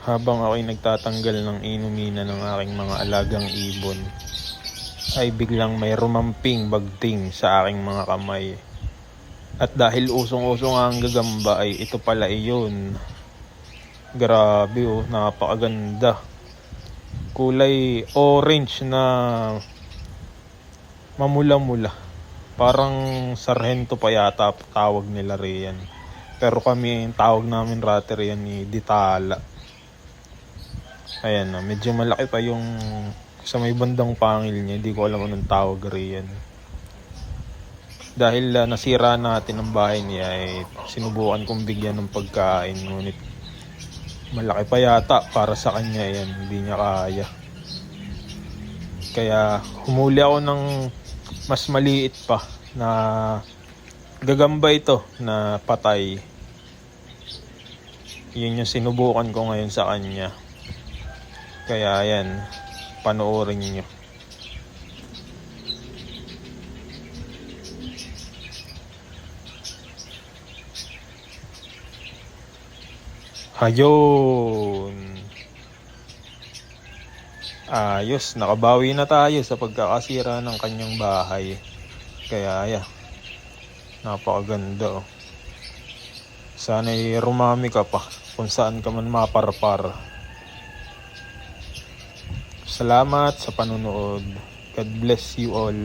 Habang ako'y nagtatanggal ng inumina ng aking mga alagang ibon, ay biglang may rumamping bagting sa aking mga kamay. At dahil usong-usong ang gagamba ay ito pala iyon. Grabe oh, napakaganda. Kulay orange na mamula-mula. Parang sarhento pa yata tawag nila riyan. Pero kami, tawag namin rati riyan ni Ditala. Ayan na, medyo malaki pa yung sa may bandang pangil niya. Hindi ko alam anong tawag riyan. Dahil nasira natin ang bahay niya, sinubukan kong bigyan ng pagkain. Ngunit malaki pa yata para sa kanya yan. Hindi niya kaya. Kaya humuli ako ng mas maliit pa na gagamba ito na patay. Yun yung sinubukan ko ngayon sa kanya. Kaya yan, panoorin nyo. Hayon! Ayos, nakabawi na tayo sa pagkakasira ng kanyang bahay. Kaya yan, napakaganda oh. Sana'y rumami ka pa kung saan ka man maparpar. Salamat sa panunood. God bless you all.